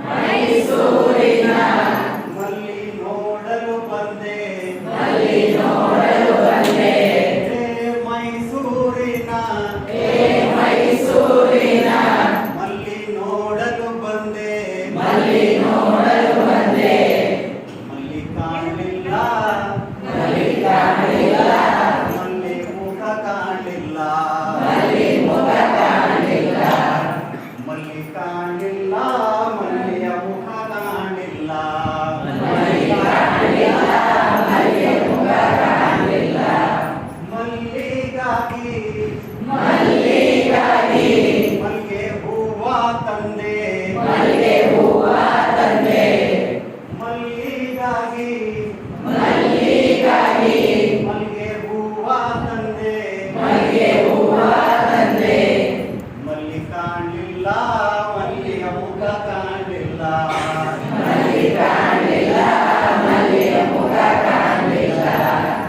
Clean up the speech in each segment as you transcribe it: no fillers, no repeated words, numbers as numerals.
ಮೈಸೂರಿನ ಮಲ್ಲಿ ನೋಡಲು ಬಂದೆ ಮೈಸೂರಿನ ಮಲ್ಲಿ ನೋಡಲು ಬಂದೆ ಮಲ್ಲಿ ಕಾಣಲಿಲ್ಲ ಮಲ್ಲಿ ಮುಖ ಕಾಣಲಿಲ್ಲ ಮಲ್ಲಿ ಕಾಣಲಿಲ್ಲ ಮಲ್ಲಿಯ ಮುಖ ಕಾಣಲಿಲ್ಲ ಮಲ್ಲಿಗೆ ಹೂವ ತಂದೆ ಮಲ್ಲಿಗಾಗಿ ಮಲ್ಲಿಗೆ ಹೂವ ತಂದೆ ಮಲ್ಲಿ ಕಾಣಲಿಲ್ಲ ಮಲ್ಲಿಯ ಮುಖ ಕಾಣಲಿಲ್ಲ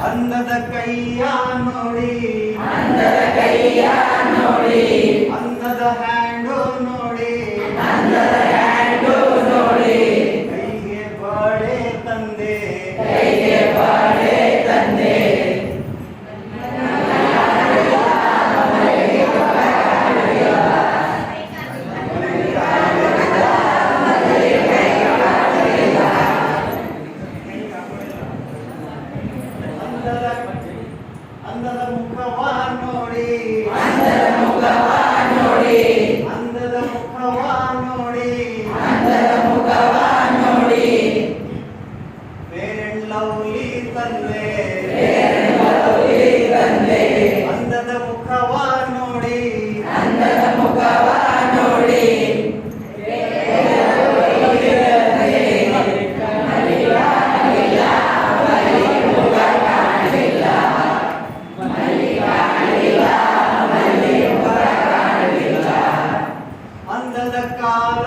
ಅಂದದ ಕೈಯ ನೋಡಿ ಅಂದದ ಹ್ಯಾಂಡು ನೋಡಿ ಕೈಗೆ ಬಳೆ ತಂದೆ ಅಂದದ ಮುಖವ ನೋಡಿ ಅಂದದ ಮುಖವ ನೋಡಿ ಫೇರ್ ಲವ್ಲಿ ತಂದೆ ಅಂದದ ಮುಖವ ನೋಡಿ ಅಂದದ ಕಾಲ